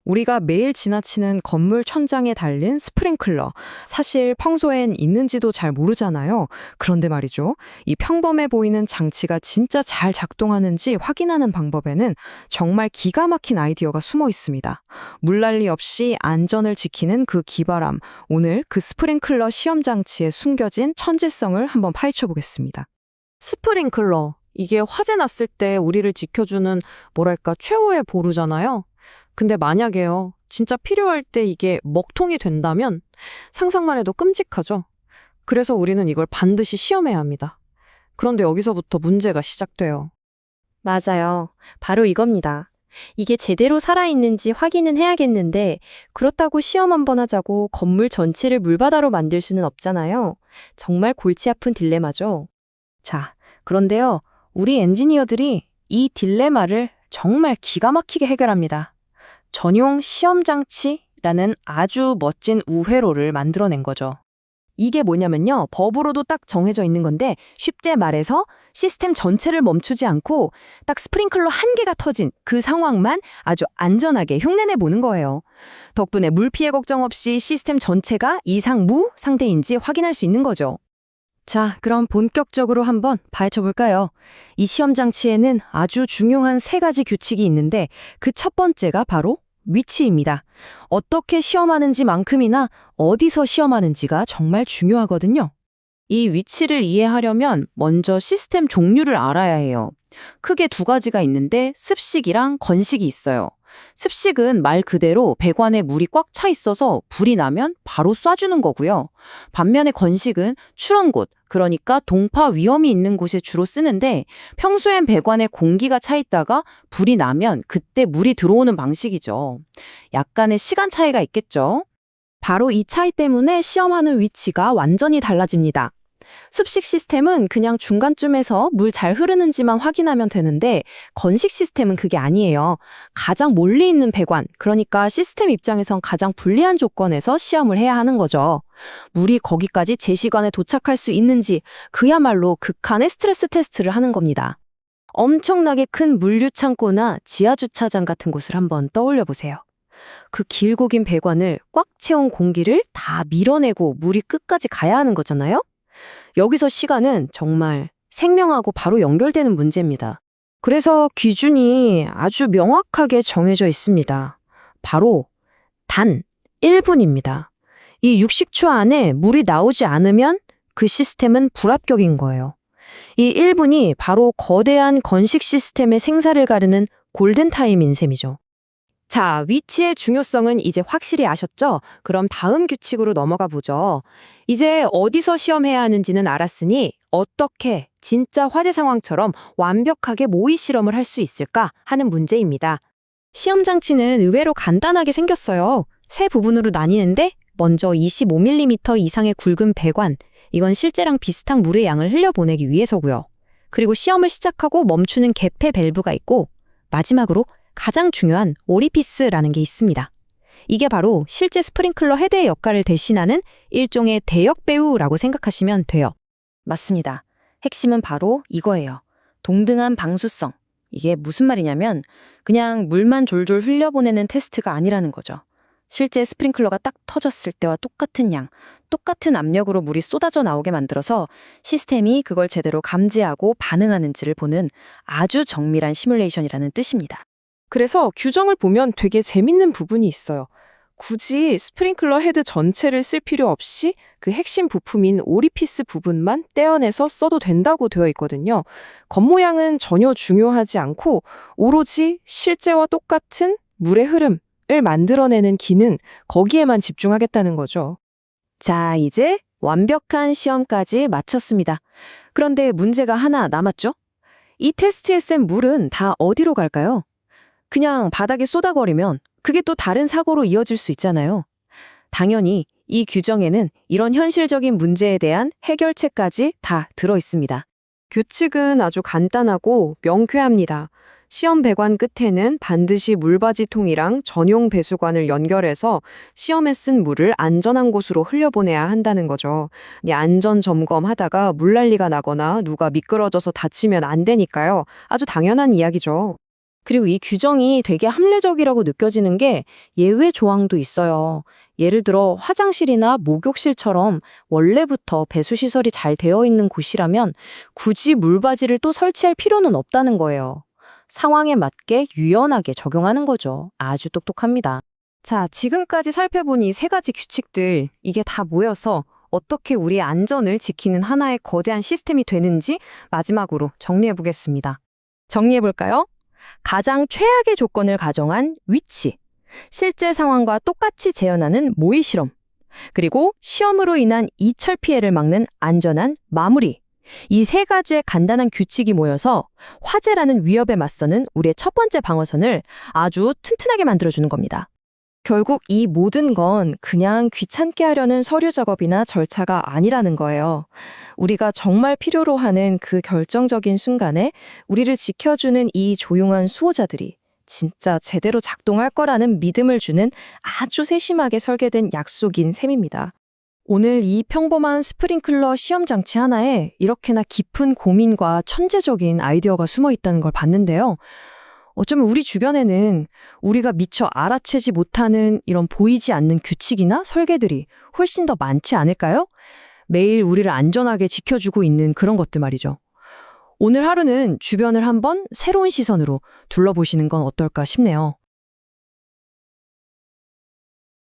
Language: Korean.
우리가 매일 지나치는 건물 천장에 달린 스프링클러. 사실 평소엔 있는지도 잘 모르잖아요. 그런데 말이죠. 이 평범해 보이는 장치가 진짜 잘 작동하는지 확인하는 방법에는 정말 기가 막힌 아이디어가 숨어 있습니다. 물난리 없이 안전을 지키는 그 기바람. 오늘 그 스프링클러 시험 장치에 숨겨진 천재성을 한번 파헤쳐 보겠습니다. 스프링클러. 이게 화재 났을 때 우리를 지켜주는 뭐랄까 최후의 보루잖아요. 근데 만약에요. 진짜 필요할 때 이게 먹통이 된다면 상상만 해도 끔찍하죠. 그래서 우리는 이걸 반드시 시험해야 합니다. 그런데 여기서부터 문제가 시작돼요. 맞아요. 바로 이겁니다. 이게 제대로 살아있는지 확인은 해야겠는데 그렇다고 시험 한번 하자고 건물 전체를 물바다로 만들 수는 없잖아요. 정말 골치 아픈 딜레마죠. 자, 그런데요. 우리 엔지니어들이 이 딜레마를 정말 기가 막히게 해결합니다. 전용 시험 장치라는 아주 멋진 우회로를 만들어낸 거죠. 이게 뭐냐면요. 법으로도 딱 정해져 있는 건데 쉽게 말해서 시스템 전체를 멈추지 않고 딱 스프링클러 한 개가 터진 그 상황만 아주 안전하게 흉내내 보는 거예요. 덕분에 물 피해 걱정 없이 시스템 전체가 이상 무 상태인지 확인할 수 있는 거죠. 자, 그럼 본격적으로 한번 파헤쳐 볼까요? 이 시험 장치에는 아주 중요한 3가지 규칙이 있는데 그 첫 번째가 바로 위치입니다. 어떻게 시험하는지만큼이나 어디서 시험하는지가 정말 중요하거든요. 이 위치를 이해하려면 먼저 시스템 종류를 알아야 해요. 크게 2가지가 있는데 습식이랑 건식이 있어요. 습식은 말 그대로 배관에 물이 꽉 차 있어서 불이 나면 바로 쏴주는 거고요. 반면에 건식은 추런 곳, 그러니까 동파 위험이 있는 곳에 주로 쓰는데 평소엔 배관에 공기가 차 있다가 불이 나면 그때 물이 들어오는 방식이죠. 약간의 시간 차이가 있겠죠? 바로 이 차이 때문에 시험하는 위치가 완전히 달라집니다. 습식 시스템은 그냥 중간쯤에서 물 잘 흐르는지만 확인하면 되는데 건식 시스템은 그게 아니에요. 가장 멀리 있는 배관, 그러니까 시스템 입장에선 가장 불리한 조건에서 시험을 해야 하는 거죠. 물이 거기까지 제 시간에 도착할 수 있는지 그야말로 극한의 스트레스 테스트를 하는 겁니다. 엄청나게 큰 물류 창고나 지하 주차장 같은 곳을 한번 떠올려 보세요. 그 길고 긴 배관을 꽉 채운 공기를 다 밀어내고 물이 끝까지 가야 하는 거잖아요? 여기서 시간은 정말 생명하고 바로 연결되는 문제입니다. 그래서 기준이 아주 명확하게 정해져 있습니다. 바로 단 1분입니다. 이 60초 안에 물이 나오지 않으면 그 시스템은 불합격인 거예요. 이 1분이 바로 거대한 건식 시스템의 생사를 가르는 골든타임인 셈이죠. 자, 위치의 중요성은 이제 확실히 아셨죠? 그럼 다음 규칙으로 넘어가 보죠. 이제 어디서 시험해야 하는지는 알았으니 어떻게 진짜 화재 상황처럼 완벽하게 모의 실험을 할 수 있을까 하는 문제입니다. 시험 장치는 의외로 간단하게 생겼어요. 3부분으로 나뉘는데 먼저 25mm 이상의 굵은 배관, 이건 실제랑 비슷한 물의 양을 흘려보내기 위해서고요. 그리고 시험을 시작하고 멈추는 개폐 밸브가 있고 마지막으로 가장 중요한 오리피스라는 게 있습니다. 이게 바로 실제 스프링클러 헤드의 역할을 대신하는 일종의 대역 배우라고 생각하시면 돼요. 맞습니다. 핵심은 바로 이거예요. 동등한 방수성. 이게 무슨 말이냐면 그냥 물만 졸졸 흘려보내는 테스트가 아니라는 거죠. 실제 스프링클러가 딱 터졌을 때와 똑같은 양, 똑같은 압력으로 물이 쏟아져 나오게 만들어서 시스템이 그걸 제대로 감지하고 반응하는지를 보는 아주 정밀한 시뮬레이션이라는 뜻입니다. 그래서 규정을 보면 되게 재밌는 부분이 있어요. 굳이 스프링클러 헤드 전체를 쓸 필요 없이 그 핵심 부품인 오리피스 부분만 떼어내서 써도 된다고 되어 있거든요. 겉모양은 전혀 중요하지 않고 오로지 실제와 똑같은 물의 흐름을 만들어내는 기능, 거기에만 집중하겠다는 거죠. 자, 이제 완벽한 시험까지 마쳤습니다. 그런데 문제가 하나 남았죠? 이 테스트에 쓴 물은 다 어디로 갈까요? 그냥 바닥에 쏟아버리면 그게 또 다른 사고로 이어질 수 있잖아요. 당연히 이 규정에는 이런 현실적인 문제에 대한 해결책까지 다 들어 있습니다. 규칙은 아주 간단하고 명쾌합니다. 시험 배관 끝에는 반드시 물바지통이랑 전용 배수관을 연결해서 시험에 쓴 물을 안전한 곳으로 흘려보내야 한다는 거죠. 안전 점검하다가 물난리가 나거나 누가 미끄러져서 다치면 안 되니까요. 아주 당연한 이야기죠. 그리고 이 규정이 되게 합리적이라고 느껴지는 게 예외 조항도 있어요. 예를 들어 화장실이나 목욕실처럼 원래부터 배수시설이 잘 되어 있는 곳이라면 굳이 물바지를 또 설치할 필요는 없다는 거예요. 상황에 맞게 유연하게 적용하는 거죠. 아주 똑똑합니다. 자, 지금까지 살펴본 이 세 가지 규칙들, 이게 다 모여서 어떻게 우리의 안전을 지키는 하나의 거대한 시스템이 되는지 마지막으로 정리해 보겠습니다. 정리해 볼까요? 가장 최악의 조건을 가정한 위치, 실제 상황과 똑같이 재현하는 모의 실험, 그리고 시험으로 인한 이철 피해를 막는 안전한 마무리. 이 세 가지의 간단한 규칙이 모여서 화재라는 위협에 맞서는 우리의 첫 번째 방어선을 아주 튼튼하게 만들어주는 겁니다. 결국 이 모든 건 그냥 귀찮게 하려는 서류 작업이나 절차가 아니라는 거예요. 우리가 정말 필요로 하는 그 결정적인 순간에 우리를 지켜주는 이 조용한 수호자들이 진짜 제대로 작동할 거라는 믿음을 주는 아주 세심하게 설계된 약속인 셈입니다. 오늘 이 평범한 스프링클러 시험 장치 하나에 이렇게나 깊은 고민과 천재적인 아이디어가 숨어 있다는 걸 봤는데요. 어쩌면 우리 주변에는 우리가 미처 알아채지 못하는 이런 보이지 않는 규칙이나 설계들이 훨씬 더 많지 않을까요? 매일 우리를 안전하게 지켜주고 있는 그런 것들 말이죠. 오늘 하루는 주변을 한번 새로운 시선으로 둘러보시는 건 어떨까 싶네요.